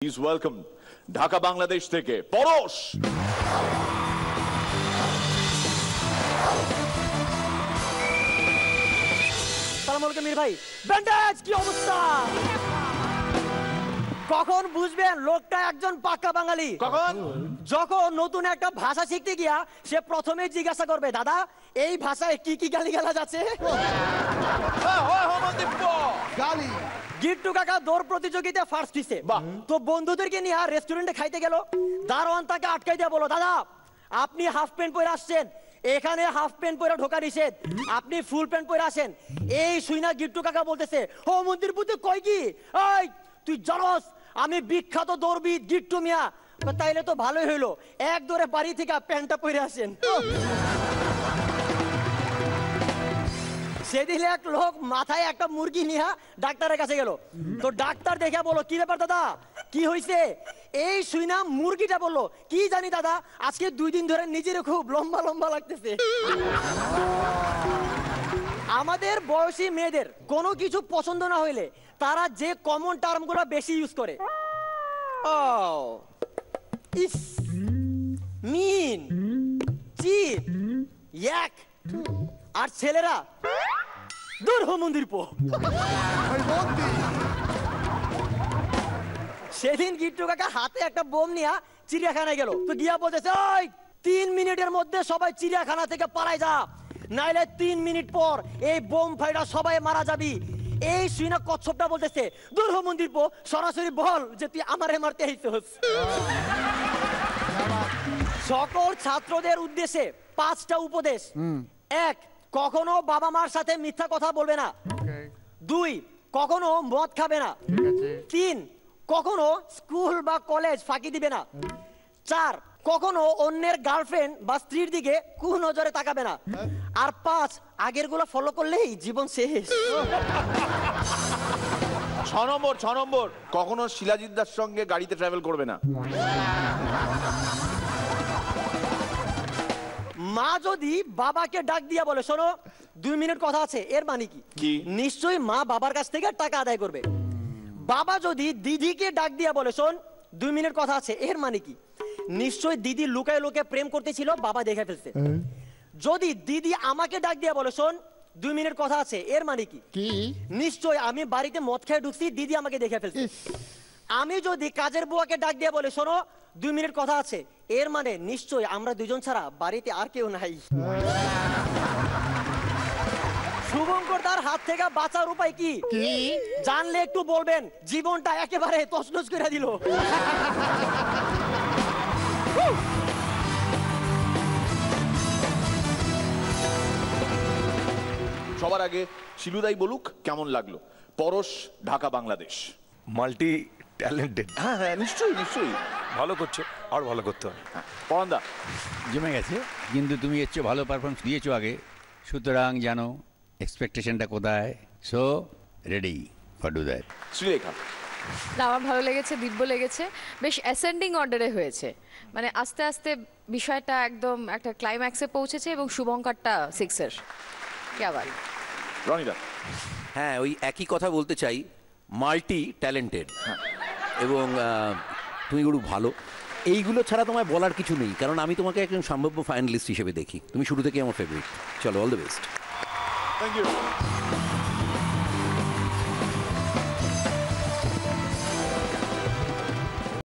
Please welcome Dhaka Bangladesh থেকে পরশ। সালাম আলাইকুম মীর ভাই। ব্যান্ডেজ কি অবস্থা? কখন বুঝবেন লোকটা একজন পাক্কা বাঙালি? কখন? যখন নতুন একটা ভাষা শিখতে গিয়া সে প্রথমে জিজ্ঞাসা করবে, দাদা এই ভাষায় কি কি গালিগালাজ আছে? গালি। গিট্টু কাকা দৌড় প্রতিযোগিতা ফার্স্ট হইছে। তো বন্ধুদেরকে নিয়ে রেস্টুরেন্টে খাইতে গেল। দারোয়ান তাকে আটকাই দিয়ে বলো, দাদা আপনি হাফ প্যান্ট পরে আসছেন, এখানে হাফ প্যান্ট পরে ঢোকা নিষেধ, আপনি ফুল প্যান্ট পরে আসেন। এই শুইনা গিট্টু কাকা বলতেছে, ও মন্দির বুদ্ধি কই কি, এই তুই জানোস আমি বিখ্যাত দৌড়বিদ গিট্টু মিয়া। তাইলে তো ভালোই হইলো, এক দৌড়ে বাড়ি থেকে প্যান্টটা পরে আসেন। সেদিন এক লোক মাথায় একটা মুরগি নিয়ে ডাক্তারের কাছে গেল। তো ডাক্তার দেখে বলো, কি ব্যাপার দাদা কি হয়েছে? এই শুইনা মুরগিটা বললো, কি জানি দাদা আজকে 2 দিন ধরে নিজের খুব লম্বা লম্বা লাগতেছে। আমাদের বয়সী মেয়েদের কোনো কিছু পছন্দ না হইলে তারা যে কমন টার্মগুলো বেশি ইউজ করে, ও ইস, মিন, চিট, ইয়াক। আর ছেলেরা দূর হো মন্দির পো। সেদিন গিট্টু কাকা হাতে একটা বোম নিয়ে চিড়িয়াখানায় গেল। তো গিয়া বলতেছে, ওই 3 মিনিটের মধ্যে সবাই চিড়িয়াখানা থেকে পালাই যা, নাইলে 3 মিনিট পর এই বোম ফাইটা সবাই মারা যাবি। এই শুইনা কচ্ছপটা বলতেছে, দূর হো মন্দির পো, সরাসরি বল যে তুই আমারে মারতে আইছস। সকল ছাত্রদের উদ্দেশ্যে 5টা উপদেশ। 1, কখনো বাবা মার সাথে মিথ্যা কথা বলবে না। 2, কখনো মদ খাবে না। 3, কখনো স্কুল বা কলেজ ফাঁকি দিবে না। 4, কখনো অন্যের গার্লফ্রেন্ড বা স্ত্রীর দিকে কুনজরে তাকাবে না। আর 5, আগের গুলো ফলো করলেই জীবন শেষ। 6 নম্বর, কখনো শিলাজিৎদার সঙ্গে গাড়িতে ট্রাভেল করবে না। মা যদি বাবাকে ডাক দিয়া বলে, শোনো 2 মিনিট কথা আছে, এর মানে কি? নিশ্চয়ই মা বাবার কাছ থেকে টাকা আদায় করবে। বাবা যদি দিদিকে ডাক দিয়া বলে, শোন 2 মিনিট কথা আছে, এর মানে কি? নিশ্চয়ই দিদি লুকায় লুকায় প্রেম করতেছিল, বাবা দেখে ফেলছে। যদি দিদি আমাকে ডাক দিয়া বলে, শোন 2 মিনিট কথা আছে, এর মানে কি? নিশ্চয়ই আমি বাড়িতে মদ খেয়ে ঢুকছি, দিদি আমাকে দেখে ফেলছে। আমি যদি কাজের বুয়াকে ডাক দিয়ে বলে, শোনো 2 মিনিট কথা আছে, এর মানে নিশ্চয়ই আমরা দুজন ছাড়া বাড়িতে আর কেউ নাই। শুভঙ্কর তার হাত থেকে বাঁচার উপায় কি জানলে একটু বলবেন, জীবনটা একেবারে তছনছ করে দিল। সবার আগে শিলুদাই বলুক কেমন লাগলো পরশ ঢাকা বাংলাদেশ। Multi talented. হ্যাঁ হ্যাঁ নিশ্চয়ই নিশ্চয়ই ভালো করছো, আর ভালো করতে হবে। পরান্দা জমে গেছে, কিন্তু তুমি এর চেয়ে ভালো পারফরমেন্স দিয়েছো আগে, সুতরাং জানো এক্সপেকটেশনটা কোথায়। So ready for do that. Srilekha না, আমার ভালো লেগেছে, দিব্য লেগেছে, বেশ অ্যাসেন্ডিং অর্ডারে হয়েছে, মানে আস্তে আস্তে বিষয়টা একদম একটা ক্লাইম্যাক্সে পৌঁছেছে এবং শুভঙ্করটা 6-এর কি আবার। রনিদা হ্যাঁ, ওই একই কথা বলতে চাই, মাল্টি ট্যালেন্টেড এবং তুমি গুরু ভালো, এইগুলো ছাড়া তোমায় বলার কিছু নেই, কারণ আমি তোমাকে একজন সম্ভাব্য ফাইনালিস্ট হিসেবে দেখি, তুমি শুরু থেকে আমার ফেভারিট। চলো, all the best. Thank you.